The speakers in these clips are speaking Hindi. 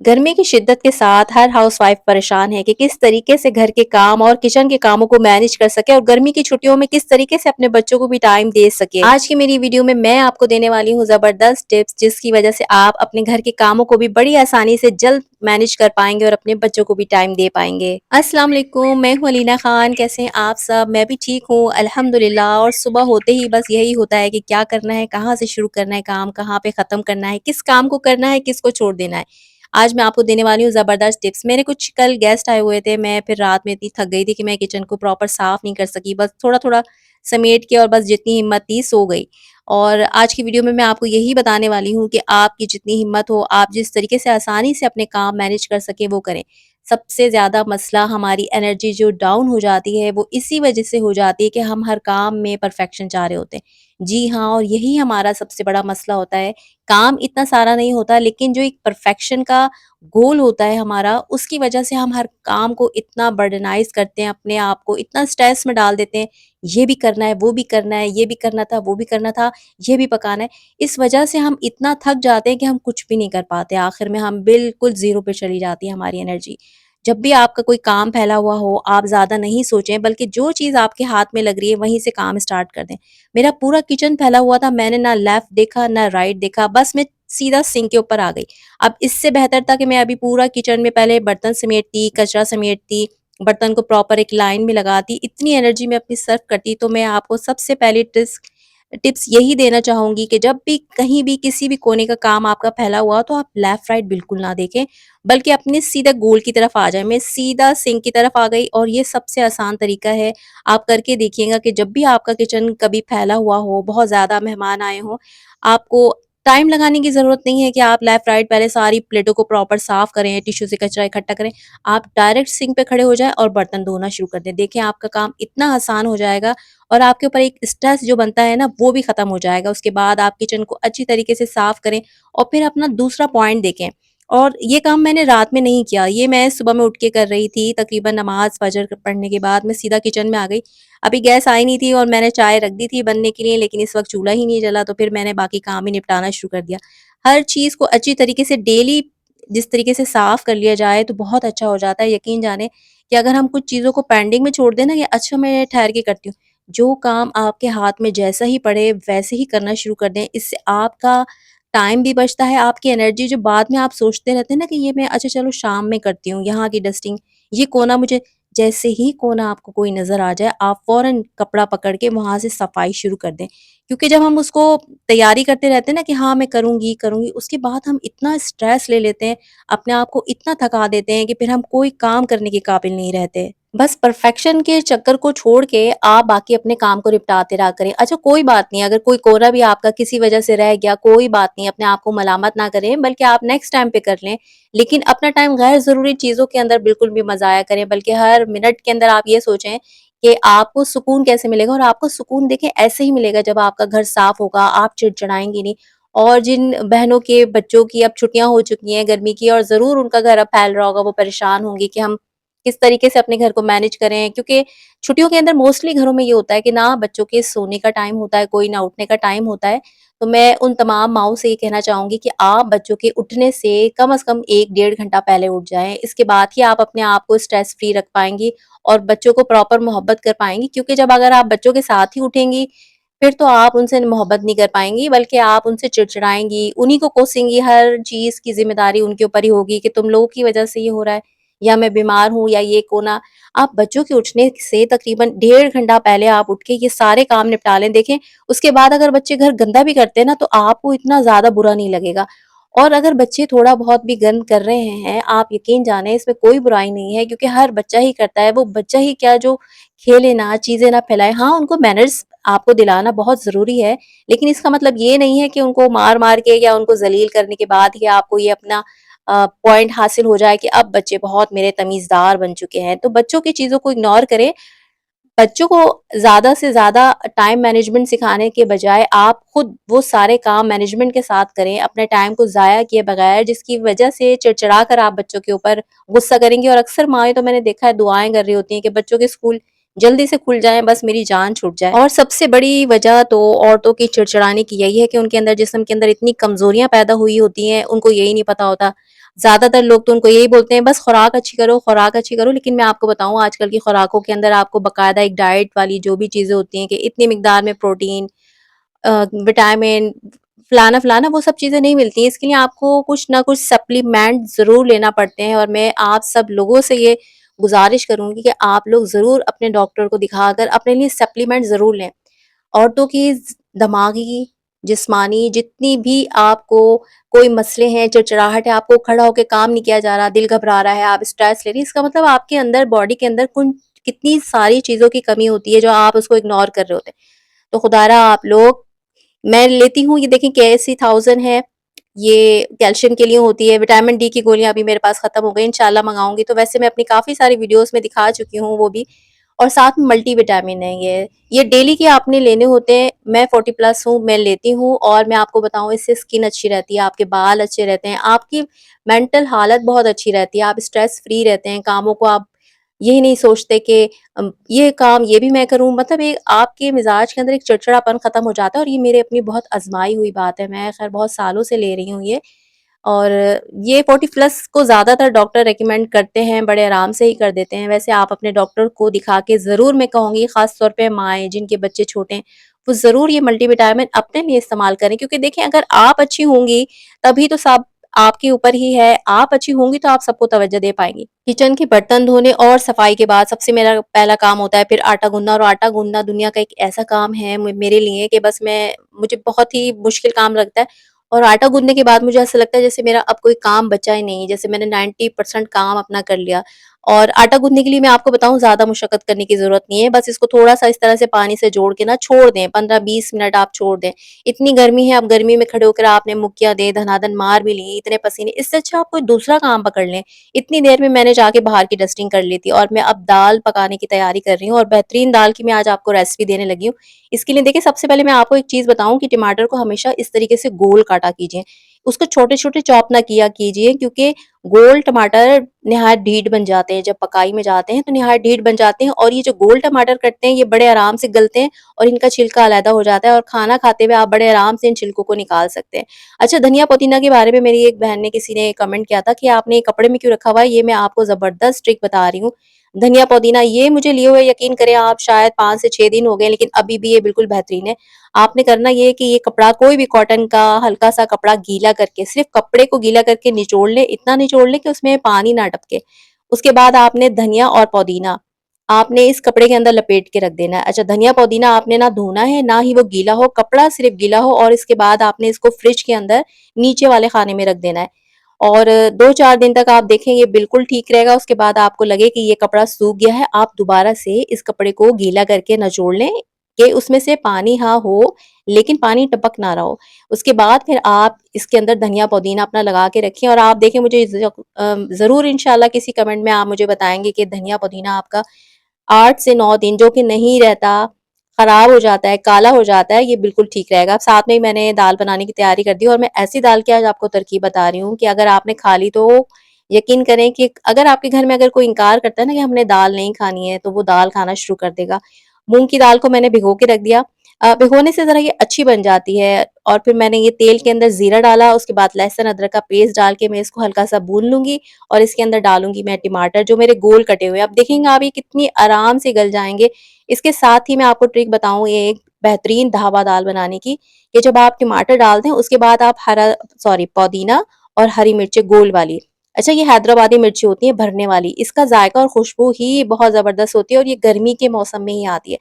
गर्मी की शिद्दत के साथ हर हाउसवाइफ परेशान है कि किस तरीके से घर के काम और किचन के कामों को मैनेज कर सके और गर्मी की छुट्टियों में किस तरीके से अपने बच्चों को भी टाइम दे सके। आज की मेरी वीडियो में मैं आपको देने वाली हूँ जबरदस्त टिप्स, जिसकी वजह से आप अपने घर के कामों को भी बड़ी आसानी से जल्द मैनेज कर पाएंगे और अपने बच्चों को भी टाइम दे पाएंगे। अस्सलाम वालेकुम, मैं हूँ अलीना खान। कैसे हैं आप सब? मैं भी ठीक हूँ अल्हम्दुलिल्लाह। और सुबह होते ही बस यही होता है कि क्या करना है, कहाँ से शुरू करना है काम, कहाँ पे खत्म करना है, किस काम को करना है, किसको छोड़ देना है। आज मैं आपको देने वाली हूँ ज़बरदस्त टिप्स। मेरे कुछ कल गेस्ट आए हुए थे, मैं फिर रात में इतनी थक गई थी कि मैं किचन को प्रॉपर साफ़ नहीं कर सकी। बस थोड़ा-थोड़ा समेट के और बस जितनी हिम्मत थी सो गई। और आज की वीडियो में मैं आपको यही बताने वाली हूँ कि आपकी जितनी हिम्मत हो, आप जिस तरीके से आसानी से अपने काम मैनेज कर सकें वो करें। सबसे ज़्यादा मसला हमारी एनर्जी जो डाउन हो जाती है वो इसी वज़ह से हो जाती है कि हम हर काम में परफेक्शन चाह रहे होते हैं। जी हाँ, और यही हमारा सबसे बड़ा मसला होता है। काम इतना सारा नहीं होता, लेकिन जो एक परफेक्शन का गोल होता है हमारा, उसकी वजह से हम हर काम को इतना बर्डनाइज़ करते हैं, अपने आप को इतना स्ट्रेस में डाल देते हैं, ये भी करना है, वो भी करना है, ये भी करना था, वो भी करना था, ये भी पकाना है। इस वजह से हम इतना थक जाते हैं कि हम कुछ भी नहीं कर पाते। आखिर में हम बिल्कुल ज़ीरो पे चली जाती है हमारी एनर्जी। जब भी आपका कोई काम फैला हुआ हो, आप ज़्यादा नहीं सोचें, बल्कि जो चीज़ आपके हाथ में लग रही है, वहीं से काम स्टार्ट कर दें। मेरा पूरा किचन फैला हुआ था, मैंने ना लेफ्ट देखा, ना राइट देखा, बस मैं सीधा सिंक के ऊपर आ गई। अब इससे बेहतर था कि मैं अभी पूरा किचन में पहले बर्तन समेटती, कचरा समेटती, बर्तन को प्रॉपर एक लाइन में लगाती, इतनी एनर्जी में अपनी सर्व करती। तो मैं आपको सबसे पहली टिप्स यही देना चाहूँगी कि जब भी कहीं भी किसी भी कोने का काम आपका फैला हुआ हो, तो आप लेफ्ट राइट बिल्कुल ना देखें, बल्कि अपने सीधा गोल की तरफ आ जाएँ। मैं सीधा सिंक की तरफ आ गई और ये सबसे आसान तरीका है। आप करके देखिएगा कि जब भी आपका किचन कभी फैला हुआ हो, बहुत ज़्यादा मेहमान आए हों, आपको टाइम लगाने की ज़रूरत नहीं है कि आप लेफ्ट राइट पहले सारी प्लेटों को प्रॉपर साफ़ करें, टिश्यू से कचरा इकट्ठा करें। आप डायरेक्ट सिंक पे खड़े हो जाएँ और बर्तन धोना शुरू कर दें। देखें, आपका काम इतना आसान हो जाएगा और आपके ऊपर एक स्ट्रेस जो बनता है ना, वो भी खत्म हो जाएगा। उसके बाद आप किचन को अच्छी तरीके से साफ़ करें और फिर अपना दूसरा पॉइंट देखें। और ये काम मैंने रात में नहीं किया, ये मैं सुबह में उठ के कर रही थी। तकरीबन नमाज़ फ़जर पढ़ने के बाद मैं सीधा किचन में आ गई। अभी गैस आई नहीं थी और मैंने चाय रख दी थी बनने के लिए, लेकिन इस वक़्त चूल्हा ही नहीं जला, तो फिर मैंने बाकी काम ही निपटाना शुरू कर दिया। हर चीज़ को अच्छी तरीके से डेली जिस तरीके से साफ़ कर लिया जाए तो बहुत अच्छा हो जाता है। यकीन जानें कि अगर हम कुछ चीज़ों को पेंडिंग में छोड़ दें ना, कि अच्छा मैं ठहर के करती हूँ, जो काम आपके हाथ में जैसा ही पड़े वैसे ही करना शुरू कर दें। इससे आपका टाइम भी बचता है, आपकी एनर्जी जो बाद में आप सोचते रहते हैं ना कि ये मैं अच्छा चलो शाम में करती हूँ, यहाँ की डस्टिंग, ये कोना मुझे, जैसे ही कोना आपको कोई नज़र आ जाए, आप फ़ौरन कपड़ा पकड़ के वहाँ से सफाई शुरू कर दें। क्योंकि जब हम उसको तैयारी करते रहते हैं ना कि हाँ, मैं करूँगी, करूँगी, उसके बाद हम इतना स्ट्रेस ले लेते हैं, अपने आप को इतना थका देते हैं कि फिर हम कोई काम करने के काबिल नहीं रहते। बस परफेक्शन के चक्कर को छोड़ के आप बाकी अपने काम को निपटाते रहा करें। अच्छा, कोई बात नहीं, अगर कोई कोना भी आपका किसी वजह से रह गया, कोई बात नहीं, अपने आप को मलामत ना करें, बल्कि आप नेक्स्ट टाइम पे कर लें। लेकिन अपना टाइम गैर ज़रूरी चीज़ों के अंदर बिल्कुल भी मत ज़ाया करें, बल्कि हर मिनट के अंदर आप ये सोचें कि आपको सुकून कैसे मिलेगा। और आपको सुकून देखिए ऐसे ही मिलेगा जब आपका घर साफ होगा, आप चिड़चिड़ाएँगी नहीं। और जिन बहनों के बच्चों की अब छुट्टियाँ हो चुकी हैं गर्मी की, और ज़रूर उनका घर अब फैल रहा होगा, वो परेशान होंगी कि हम किस तरीके से अपने घर को मैनेज करें, क्योंकि छुट्टियों के अंदर मोस्टली घरों में ये होता है कि ना बच्चों के सोने का टाइम होता है, कोई ना उठने का टाइम होता है। तो मैं उन तमाम माँओं से ये कहना चाहूँगी कि आप बच्चों के उठने से कम 1 डेढ़ घंटा पहले उठ जाएँ। इसके बाद ही आप अपने आप को स्ट्रेस फ्री रख पाएँगी और बच्चों को प्रॉपर मोहब्बत कर पाएँगी, क्योंकि जब अगर आप बच्चों के साथ ही उठेंगी, फिर तो आप उनसे मोहब्बत नहीं कर पाएँगी, बल्कि आप उनसे चिड़चिड़ाएँगी, उन्हीं को कोसेंगी, हर चीज़ की ज़िम्मेदारी उनके ऊपर ही होगी कि तुम लोगों की वज़ह से ये हो रहा है, या मैं बीमार हूँ, या ये कोना। आप बच्चों के उठने से तकरीबन डेढ़ घंटा पहले आप उठ के ये सारे काम निपटा लें। देखें, उसके बाद अगर बच्चे घर गंदा भी करते हैं ना, तो आपको इतना ज़्यादा बुरा नहीं लगेगा। और अगर बच्चे थोड़ा बहुत भी गंद कर रहे हैं, आप यकीन जानें इसमें कोई बुराई नहीं है, क्योंकि हर बच्चा ही करता है। वो बच्चा ही क्या जो खेले ना, चीज़ें ना फैलाए। हाँ, उनको मैनर्स आपको दिलाना बहुत ज़रूरी है, लेकिन इसका मतलब ये नहीं है कि उनको मार-मार के या उनको ज़लील करने के बाद ही आपको ये अपना पॉइंट हासिल हो जाए कि अब बच्चे बहुत मेरे तमीज़दार बन चुके हैं। तो बच्चों की चीज़ों को इग्नोर करें। बच्चों को ज़्यादा से ज़्यादा टाइम मैनेजमेंट सिखाने के बजाय आप खुद वो सारे काम मैनेजमेंट के साथ करें, अपने टाइम को ज़ाया किए बगैर, जिसकी वजह से चिड़चिड़ा कर आप बच्चों के ऊपर गुस्सा करेंगी। और अक्सर माएँ तो मैंने देखा है दुआएँ कर रही होती हैं कि बच्चों के स्कूल जल्दी से खुल जाएँ, बस मेरी जान छूट जाए। और सबसे बड़ी वजह तो औरतों की चिड़चिड़ाने की यही है कि उनके अंदर, जिस्म के अंदर इतनी कमज़ोरियाँ पैदा हुई होती हैं, उनको यही नहीं पता होता। ज़्यादातर लोग तो उनको यही बोलते हैं बस खुराक अच्छी करो, खुराक अच्छी करो। लेकिन मैं आपको बताऊँ आजकल की खुराकों के अंदर आपको बाकायदा एक डाइट वाली जो भी चीज़ें होती हैं कि इतनी मिकदार में प्रोटीन, विटामिन, फलाना-फलाना वो सब चीज़ें नहीं मिलती हैं। इसके लिए आपको कुछ ना कुछ सप्लीमेंट ज़रूर लेना पड़ते हैं और मैं आप सब लोगों से ये गुज़ारिश करूँगी कि आप लोग ज़रूर अपने डॉक्टर को दिखाकर अपने लिए सप्लीमेंट ज़रूर लें। औरतों की दिमागी, जिस्मानी जितनी भी आपको कोई मसले हैं, चिड़चिड़ाहट है, आपको खड़ा होके काम नहीं किया जा रहा, दिल घबरा रहा है, आप स्ट्रेस ले रही हैं, इसका मतलब आपके अंदर बॉडी के अंदर कुन कितनी सारी चीज़ों की कमी होती है जो आप उसको इग्नोर कर रहे होते हैं। तो खुदारा आप लोग मैं लेती हूँ ये देखिए केएससी 1000 है, ये कैल्शियम के लिए होती है, विटामिन डी की गोलियाँ अभी मेरे पास खत्म हो गई, इंशाल्लाह मँगाऊँगी। तो वैसे मैं अपनी काफ़ी सारी वीडियोज़ में दिखा चुकी हूँ वो भी और साथ में मल्टीविटामिन है ये। ये डेली के आपने लेने होते हैं, मैं 40 प्लस हूँ, मैं लेती हूँ और मैं आपको बताऊँ इससे स्किन अच्छी रहती है, आपके बाल अच्छे रहते हैं, आपकी मेंटल हालत बहुत अच्छी रहती है, आप स्ट्रेस फ्री रहते हैं, कामों को आप यही नहीं सोचते कि ये काम ये भी मैं करूँ मतलब एक आपके मिज़ाज के अंदर एक चिड़चिड़ापन ख़त्म हो जाता है और ये मेरे अपनी बहुत आज़माई हुई बात है। मैं ख़ैर बहुत सालों से ले रही हूँ ये और ये 40 प्लस को ज़्यादातर डॉक्टर रिकमेंड करते हैं, बड़े आराम से ही कर देते हैं। वैसे आप अपने डॉक्टर को दिखा के ज़रूर मैं कहूँगी ख़ास तौर पे माएँ जिनके बच्चे छोटे हैं, वो ज़रूर ये मल्टीविटामिन अपने लिए इस्तेमाल करें क्योंकि देखिए अगर आप अच्छी होंगी, तभी तो सब आपके ऊपर ही है। आप अच्छी होंगी तो आप सबको तवज्जो दे पाएँगी। किचन के बर्तन धोने और सफाई के बाद सबसे मेरा पहला काम होता है फिर आटा गूँथना और आटा गूँथना दुनिया का एक ऐसा काम है मेरे लिए कि बस मैं मुझे बहुत ही मुश्किल काम लगता है और आटा गूँथने के बाद मुझे ऐसा लगता है जैसे मेरा अब कोई काम बचा ही नहीं, जैसे मैंने 90% काम अपना कर लिया। और आटा गूँथने के लिए मैं आपको बताऊँ ज़्यादा मशक्कत करने की ज़रूरत नहीं है, बस इसको थोड़ा-सा इस तरह से पानी से जोड़ के ना छोड़ दें, 15-20 मिनट आप छोड़ दें। इतनी गर्मी है, अब गर्मी में खड़े होकर आपने मुक्कियाँ दें, धनाधन मार भी ली, इतने पसीने, इससे अच्छा आप कोई दूसरा काम पकड़ लें। इतनी देर में मैंने जाके बाहर की डस्टिंग कर ली थी और मैं अब दाल पकाने की तैयारी कर रही हूँ और बेहतरीन दाल की मैं आज आपको रेसिपी देने लगी हूँ। इसके लिए देखिए सबसे पहले मैं आपको एक चीज़ बताऊँ कि टमाटर को हमेशा इस तरीके से गोल काटा कीजिए। उसको छोटे-छोटे चॉप ना किया कीजिए क्योंकि गोल टमाटर निहायत ढीठ बन जाते हैं, जब पकाई में जाते हैं तो निहायत ढीठ बन जाते हैं और ये जो गोल टमाटर कटते हैं ये बड़े आराम से गलते हैं और इनका छिलका अलग हो जाता है और खाना खाते हुए आप बड़े आराम से इन छिलकों को निकाल सकते हैं। अच्छा धनिया पुदीना के बारे में मेरी एक बहन ने किसी ने कमेंट किया था कि आपने ये कपड़े में क्यों रखा हुआ है? ये मैं आपको ज़बरदस्त ट्रिक बता रही हूँ। धनिया पुदीना ये मुझे लिए हुए यकीन करें आप शायद 5 से 6 दिन हो गए लेकिन अभी भी ये बिल्कुल बेहतरीन है। आपने करना ये है कि ये कपड़ा कोई भी कॉटन का हल्का-सा कपड़ा गीला करके सिर्फ़ कपड़े को गीला करके निचोड़ लें, इतना निचोड़ लें कि उसमें पानी ना टपके। उसके बाद आपने धनिया और पुदीना आपने इस कपड़े के अंदर लपेट के रख देना है। अच्छा धनिया पुदीना आपने ना धोना है, ना ही वो गीला हो, कपड़ा सिर्फ़ गीला हो और इसके बाद आपने इसको फ्रिज के अंदर नीचे वाले खाने में रख देना है। और 2-4 दिन तक आप देखें ये बिल्कुल ठीक रहेगा, उसके बाद आपको लगे कि ये कपड़ा सूख गया है, आप दोबारा से इस कपड़े को गीला करके निचोड़ लें कि उसमें से पानी हाँ हो, लेकिन पानी टपक ना रहा हो। उसके बाद फिर आप इसके अंदर धनिया पुदीना अपना लगा के रखें और आप देखें मुझे ज़रूर इंशाल्लाह किसी कमेंट में आप मुझे बताएँगे कि धनिया पुदीना आपका 8 से 9 दिन जो कि नहीं रहता, खराब हो जाता है, काला हो जाता है, ये बिल्कुल ठीक रहेगा। अब साथ में ही मैंने दाल बनाने की तैयारी कर दी और मैं ऐसी दाल की आज आपको तरकीब बता रही हूँ कि अगर आपने खा ली तो यकीन करें कि अगर आपके घर में अगर कोई इनकार करता है ना कि हमने दाल नहीं खानी है, तो वो दाल खाना शुरू कर देगा। मूँग की दाल को मैंने भिगो के रख दिया। भिगोने से ज़रा ये अच्छी बन जाती है और फिर मैंने ये तेल के अंदर ज़ीरा डाला, उसके बाद लहसुन अदरक का पेस्ट डाल के मैं इसको हल्का-सा भून लूँगी और इसके अंदर डालूँगी मैं टमाटर जो मेरे गोल कटे हुए हैं। अब देखेंगे आप ये कितनी आराम से गल जाएँगे। इसके साथ ही मैं आपको ट्रिक बताऊँ ये एक बेहतरीन ढाबा दाल बनाने की, कि जब आप टमाटर डाल दें उसके बाद आप पुदीना और हरी मिर्चें गोल वाली। अच्छा ये हैदराबादी मिर्ची होती है भरने वाली, इसका जायका और खुशबू ही बहुत ज़बरदस्त होती है और ये गर्मी के मौसम में ही आती है।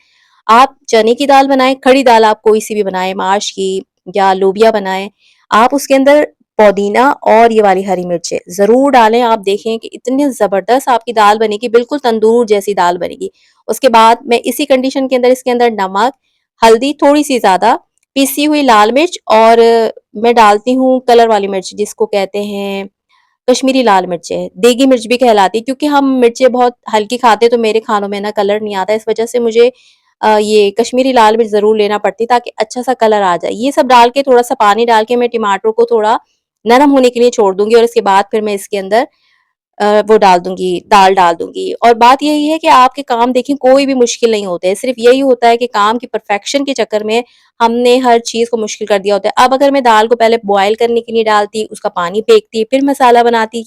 आप चने की दाल बनाएँ, खड़ी दाल आप कोई सी भी बनाएँ, माश की या लोबिया बनाएँ, आप उसके अंदर पुदीना और ये वाली हरी मिर्चें ज़रूर डालें। आप देखें कि इतनी ज़बरदस्त आपकी दाल बनेगी, बिल्कुल तंदूर जैसी दाल बनेगी। उसके बाद मैं इसी कंडीशन के अंदर इसके अंदर नमक, हल्दी थोड़ी-सी ज़्यादा, पिसी हुई लाल मिर्च और मैं डालती हूँ कलर वाली मिर्च जिसको कहते हैं कश्मीरी लाल मिर्चें, देगी मिर्च भी कहलाती है क्योंकि हम मिर्चें बहुत हल्की खाते हैं तो मेरे खानों में ना कलर नहीं आता, इस वजह से मुझे ये कश्मीरी लाल मिर्च ज़रूर लेना पड़ती ताकि अच्छा-सा कलर आ जाए। ये सब डाल के थोड़ा-सा पानी डाल के मैं टमाटर को थोड़ा नरम होने के लिए छोड़ दूँगी और इसके बाद फिर मैं इसके अंदर वो डाल दूँगी, दाल डाल दूँगी। और बात यही है कि आपके काम देखिए कोई भी मुश्किल नहीं होते हैं, सिर्फ़ यही होता है कि काम की परफ़ेक्शन के चक्कर में हमने हर चीज़ को मुश्किल कर दिया होता है। अब अगर मैं दाल को पहले बॉयल करने के लिए डालती, उसका पानी फेंकती, फिर मसाला बनाती,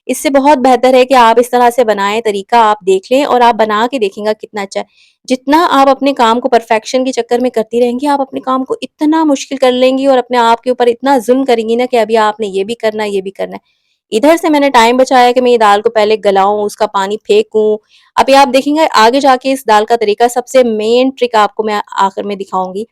इससे बहुत बेहतर है कि आप इस तरह से बनाएँ, तरीका आप देख लें और आप बना के देखिएगा कितना अच्छा है। जितना आप अपने काम को परफ़ेक्शन के चक्कर में करती रहेंगी, आप अपने काम को इतना मुश्किल कर लेंगी और अपने आप के ऊपर इतना ज़ुल्म करेंगी ना कि अभी आपने ये भी करना है, ये भी करना है। इधर से मैंने टाइम बचाया कि मैं ये दाल को पहले गलाऊँ, उसका पानी फेंकूँ। अभी आप देखेंगे आगे जाके इस दाल का तरीका सबसे मेन ट्रिक आपको मैं आखिर में दिखाऊँगी।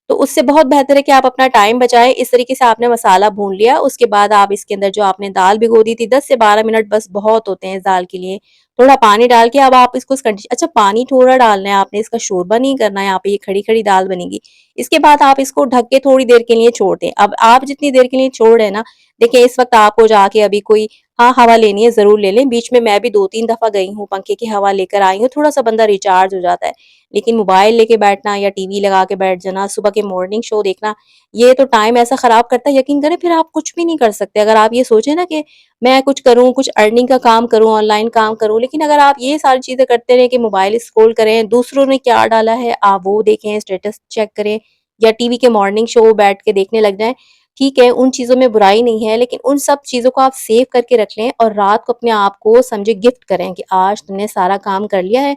तो उससे बहुत बेहतर है कि आप अपना टाइम बचाएँ। इस तरीके से आपने मसाला भून लिया, उसके बाद आप इसके अंदर जो आपने दाल भिगो दी थी 10 से 12 मिनट बस बहुत होते हैं इस दाल के लिए। थोड़ा पानी डाल के अब आप इसको इस कंडी अच्छा पानी थोड़ा डालना है आपने, इसका शोरबा नहीं करना है, यहाँ पे ये खड़ी-खड़ी दाल बनेगी। इसके बाद आप इसको ढक के थोड़ी देर के लिए छोड़ दें। अब आप जितनी देर के लिए छोड़ रहे हैं ना, देखिए इस वक़्त आपको जाके अभी कोई हाँ, हवा लेनी है ज़रूर ले लें। बीच में मैं भी 2-3 दफ़ा गई हूँ, पंखे की हवा लेकर आई हूँ, थोड़ा-सा बंदा रिचार्ज हो जाता है। लेकिन मोबाइल लेके बैठना या टीवी लगा के बैठ जाना, सुबह के मॉर्निंग शो देखना, ये तो टाइम ऐसा ख़राब करता है, यकीन करें फिर आप कुछ भी नहीं कर सकते। अगर आप ये सोचें ना कि मैं कुछ करूँ, कुछ अर्निंग का काम करूँ, ऑनलाइन काम करूँ, लेकिन अगर आप ये सारी चीज़ें करते रहें कि मोबाइल स्क्रॉल करें, दूसरों ने क्या डाला है, आप वो देखें, स्टेटस चेक करें या टीवी के मॉर्निंग शो बैठ के देखने लग जाएँ, ठीक है, उन चीज़ों में बुराई नहीं है, लेकिन उन सब चीज़ों को आप सेव करके रख लें और रात को अपने आप को समझे गिफ्ट करें कि आज तुमने सारा काम कर लिया है,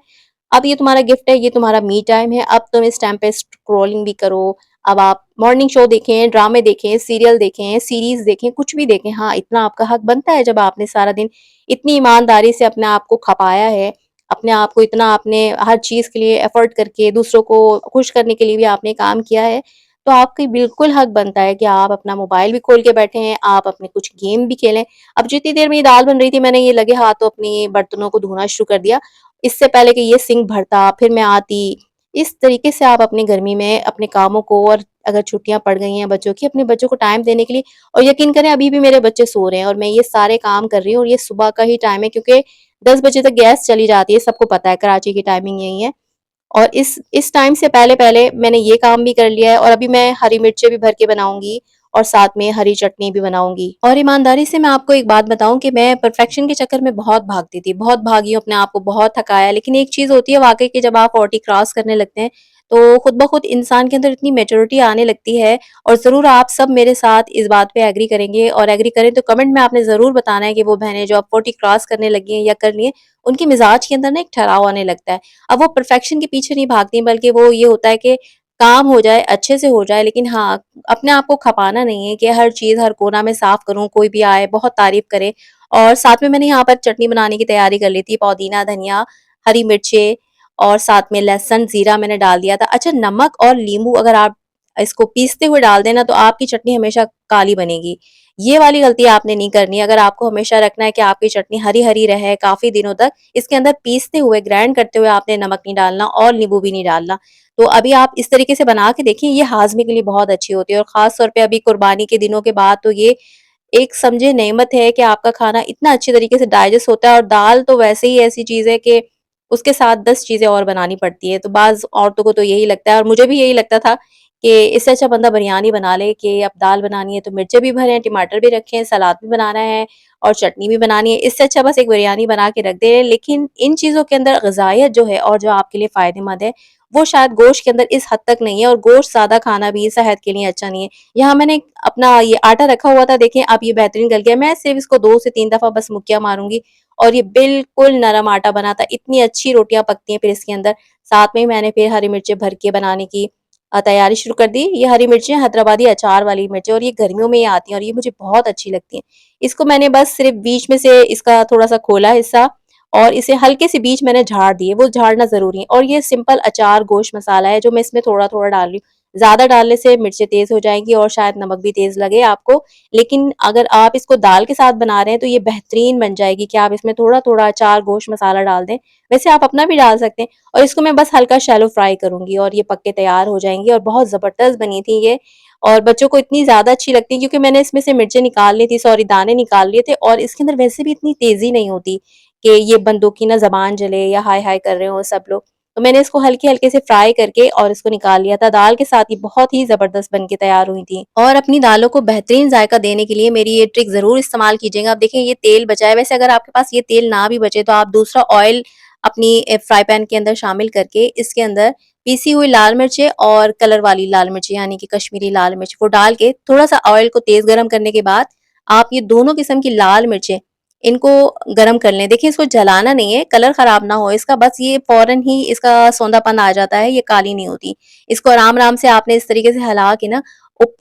अब ये तुम्हारा गिफ्ट है, ये तुम्हारा मी टाइम है, अब तुम इस टाइम पे स्क्रॉलिंग भी करो, अब आप मॉर्निंग शो देखें, ड्रामे देखें, सीरियल देखें, सीरीज़ देखें, कुछ भी देखें। हाँ, इतना आपका हक बनता है जब आपने सारा दिन इतनी ईमानदारी से अपने आप को खपाया है, अपने आप को इतना आपने हर चीज़ के लिए एफ़र्ट करके दूसरों को खुश करने के लिए भी आपने काम किया है, तो आपकी बिल्कुल हक बनता है कि आप अपना मोबाइल भी खोल के बैठे हैं, आप अपने कुछ गेम भी खेलें। अब जितनी देर में ये दाल बन रही थी, मैंने ये लगे हाथों अपनी बर्तनों को धोना शुरू कर दिया। इससे पहले कि ये सिंक भरता, फिर मैं आती। इस तरीके से आप अपनी गर्मी में अपने कामों को और अगर छुट्टियाँ पड़ गई हैं बच्चों की, अपने बच्चों को टाइम देने के लिए और यकीन करें अभी भी मेरे बच्चे सो रहे हैं और मैं ये सारे काम कर रही हूँ और ये सुबह का ही टाइम है क्योंकि 10 बजे तक गैस चली जाती है, सबको पता है कराची की टाइमिंग यही है। और इस टाइम से पहले-पहले मैंने ये काम भी कर लिया है और अभी मैं हरी मिर्चें भी भर के बनाऊँगी और साथ में हरी चटनी भी बनाऊँगी। और ईमानदारी से मैं आपको एक बात बताऊँ कि मैं परफेक्शन के चक्कर में बहुत भागती थी, बहुत भागी हूँ, अपने आप को बहुत थकाया। लेकिन एक चीज़ होती है वाक़ई कि जब आप 40 क्रॉस करने लगते हैं, तो खुद ब खुद इंसान के अंदर इतनी मैच्योरिटी आने लगती है और ज़रूर आप सब मेरे साथ इस बात पे एग्री करेंगे और एग्री करें तो कमेंट में आपने ज़रूर बताना है कि वो बहनें जो अब 40 क्रॉस करने लगी हैं या कर लिए, उनके मिज़ाज के अंदर ना एक ठहराव आने लगता है। अब वो परफेक्शन के पीछे नहीं भागती बल्कि वो ये होता है कि काम हो जाए, अच्छे से हो जाए लेकिन हाँ, अपने आप को खपाना नहीं है कि हर चीज़, हर कोना में साफ करूँ, कोई भी आए बहुत तारीफ़ करे। और साथ में मैंने यहाँ पर चटनी बनाने की तैयारी कर ली थी, पुदीना, धनिया, हरी मिर्चें और साथ में लहसुन, ज़ीरा मैंने डाल दिया था। अच्छा नमक और नींबू अगर आप इसको पीसते हुए डाल दें ना तो आपकी चटनी हमेशा काली बनेगी। ये वाली गलती आपने नहीं करनी है। अगर आपको हमेशा रखना है कि आपकी चटनी हरी-हरी रहे काफ़ी दिनों तक, इसके अंदर पीसते हुए, ग्राइंड करते हुए आपने नमक नहीं डालना और नींबू भी नहीं डालना। तो अभी आप इस तरीके से बना के देखिए, ये हाज़मे के लिए बहुत अच्छी होती है और ख़ास तौर पे अभी कुर्बानी के दिनों के बाद तो ये एक समझे नेमत है कि आपका खाना इतना अच्छे तरीके से डाइजेस्ट होता है और दाल तो वैसे ही ऐसी चीज़ है कि उसके साथ 10 चीज़ें और बनानी पड़ती है। तो बाज़ औरतों को तो यही लगता है और मुझे भी यही लगता था कि इससे अच्छा बंदा बिरयानी बना ले कि अब दाल बनानी है तो मिर्चें भी भरें, टमाटर भी रखें, सलाद भी बनाना है और चटनी भी बनानी है। इससे अच्छा बस एक बिरयानी बना के रख दें। लेकिन इन चीज़ों के अंदर ग़िज़ाइयत जो है और जो आपके लिए फ़ायदेमंद है, वो शायद गोश्त के अंदर इस हद तक नहीं है और गोश्त ज़्यादा खाना भी सेहत के लिए अच्छा नहीं है। यहाँ मैंने अपना ये आटा रखा हुआ था, देखें अब ये बेहतरीन गल गया। मैं सिर्फ़ इसको 2 से 3 दफ़ा बस मुक्कियाँ मारूँगी और ये बिल्कुल नरम आटा बना था। इतनी अच्छी रोटियाँ पकती हैं फिर इसके अंदर। साथ में ही मैंने फिर हरी मिर्चें भर के बनाने की तैयारी शुरू कर दी। ये हरी मिर्चें हैदराबादी अचार वाली मिर्चें और ये गर्मियों में ही आती हैं और ये मुझे बहुत अच्छी लगती हैं। इसको मैंने बस सिर्फ़ बीच में से इसका थोड़ा-सा खोला हिस्सा और इसे हल्के से बीच मैंने झाड़ दिए, वो झाड़ना ज़रूरी है और ये सिंपल अचार गोश्त मसाला है जो मैं इसमें थोड़ा-थोड़ा डाल रही हूँ। ज़्यादा डालने से मिर्चें तेज़ हो जाएँगी और शायद नमक भी तेज़ लगे आपको। लेकिन अगर आप इसको दाल के साथ बना रहे हैं तो ये बेहतरीन बन जाएगी कि आप इसमें थोड़ा-थोड़ा अचार, गोश्त मसाला डाल दें। वैसे आप अपना भी डाल सकते हैं और इसको मैं बस हल्का शैलो फ्राई करूँगी और ये पक के तैयार हो जाएँगी और बहुत ज़बरदस्त बनी थी ये और बच्चों को इतनी ज़्यादा अच्छी लगती है क्योंकि मैंने इसमें से मिर्चें निकाल ली थी, सॉरी दाने निकाल लिए थे और इसके अंदर वैसे भी इतनी तेज़ी नहीं होती कि ये बंदों की ना ज़बान जले या हाय-हाय कर रहे हों सब लोग। तो मैंने इसको हल्के-हल्के से फ्राई करके और इसको निकाल लिया था। दाल के साथ ये बहुत ही ज़बरदस्त बन के तैयार हुई थी। और अपनी दालों को बेहतरीन ज़ायका देने के लिए मेरी ये ट्रिक ज़रूर इस्तेमाल कीजिएगा। अब देखिए ये तेल बचा है, वैसे अगर आपके पास ये तेल ना भी बचे तो आप दूसरा ऑयल अपनी फ्राई पैन के अंदर शामिल करके इसके अंदर पीसी हुई लाल मिर्चें और कलर वाली लाल मिर्चें यानी कि कश्मीरी लाल मिर्च वो डाल के थोड़ा-सा ऑयल को तेज़ गरम करने के बाद आप ये दोनों किस्म की लाल मिर्चें इनको गरम कर लें। देखिए इसको जलाना नहीं है, कलर खराब ना हो इसका, बस ये फ़ौरन ही इसका सौंधापन आ जाता है, ये काली नहीं होती। इसको आराम-आराम से आपने इस तरीके से हिला के ना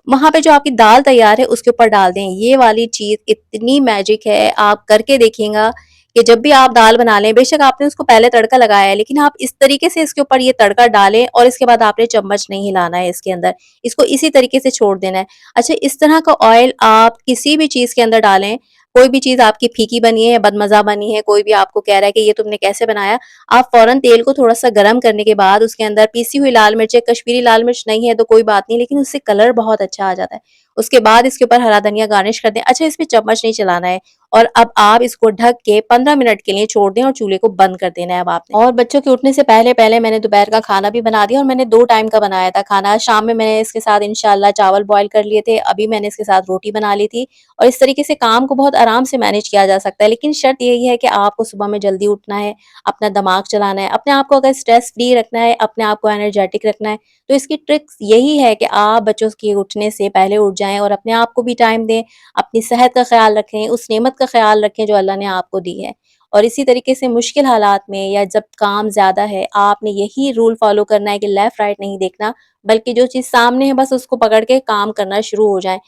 वहाँ पे जो आपकी दाल तैयार है उसके ऊपर डाल दें। ये वाली चीज़ इतनी मैजिक है, आप करके देखिएगा कि जब भी आप दाल बना लें, बेशक आपने उसको पहले तड़का लगाया है, लेकिन आप इस तरीके से इसके ऊपर ये तड़का डालें और इसके बाद आपने चम्मच नहीं हिलाना है इसके अंदर। इसको इसी तरीके से छोड़ देना है। अच्छा, इस तरह का ऑयल आप किसी भी चीज़ के अंदर डालें, कोई भी चीज़ आपकी फीकी बनी है, बदमज़ा बनी है, कोई भी आपको कह रहा है कि ये तुमने कैसे बनाया, आप फ़ौरन तेल को थोड़ा-सा गरम करने के बाद उसके अंदर पीसी हुई लाल मिर्चें, कश्मीरी लाल मिर्च नहीं है तो कोई बात नहीं, लेकिन उससे कलर बहुत अच्छा आ जाता है। उसके बाद इसके ऊपर हरा धनिया गार्निश कर दें। अच्छा, इसमें चम्मच नहीं चलाना है और अब आप इसको ढक के 15 मिनट के लिए छोड़ दें और चूल्हे को बंद कर देना है अब आपने। और बच्चों के उठने से पहले-पहले मैंने दोपहर का खाना भी बना दिया और मैंने 2 टाइम का बनाया था खाना। शाम में मैंने इसके साथ इंशाल्लाह चावल बॉयल कर लिए थे, अभी मैंने इसके साथ रोटी बना ली थी और इस तरीके से काम को बहुत आराम से मैनेज किया जा सकता है। लेकिन शर्त यही है कि आपको सुबह में जल्दी उठना है, अपना दिमाग चलाना है, अपने आप को अगर स्ट्रेस फ्री रखना है, अपने आप को एनर्जेटिक रखना है, तो इसकी ट्रिक्स यही है कि आप बच्चों के उठने से पहले उठ जाएँ और अपने आप को भी टाइम दें, अपनी सेहत का ख़्याल रखें, उस नेमत का ख़्याल रखें जो अल्लाह ने आपको दी है। और इसी तरीके से मुश्किल हालात में या जब काम ज़्यादा है, आपने यही रूल फ़ॉलो करना है कि लेफ्ट राइट नहीं देखना, बल्कि जो चीज़ सामने है बस उसको पकड़ के काम करना शुरू हो जाएँ।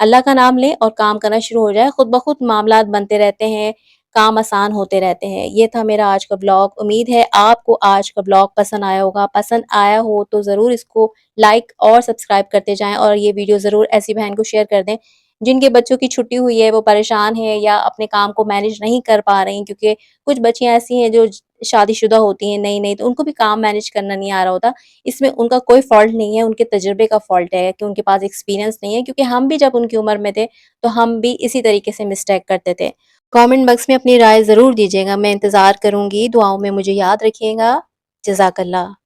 अल्लाह का नाम लें और काम करना शुरू हो जाए, खुद ब खुद मामलात बनते रहते हैं, काम आसान होते रहते हैं। ये था मेरा आज का ब्लॉग। उम्मीद है आपको आज का ब्लॉग पसंद आया होगा। पसंद आया हो तो ज़रूर इसको लाइक और सब्सक्राइब करते जाएँ और ये वीडियो ज़रूर ऐसी बहन को शेयर कर दें, जिनके बच्चों की छुट्टी हुई है, वो परेशान हैं या अपने काम को मैनेज नहीं कर पा रही, क्योंकि कुछ बच्चियाँ ऐसी हैं जो शादीशुदा होती हैं नई-नई, तो उनको भी काम मैनेज करना नहीं आ रहा होता। इसमें उनका कोई फ़ॉल्ट नहीं है, उनके तजुर्बे का फ़ॉल्ट है कि उनके पास एक्सपीरियंस नहीं है, क्योंकि हम भी जब उनकी उम्र में थे, तो हम भी इसी तरीके से मिस्टेक करते थे। कमेंट बॉक्स में अपनी राय ज़रूर दीजिएगा, मैं इंतज़ार करूँगी। दुआओं में मुझे याद रखिएगा। जज़ाकल्लाह।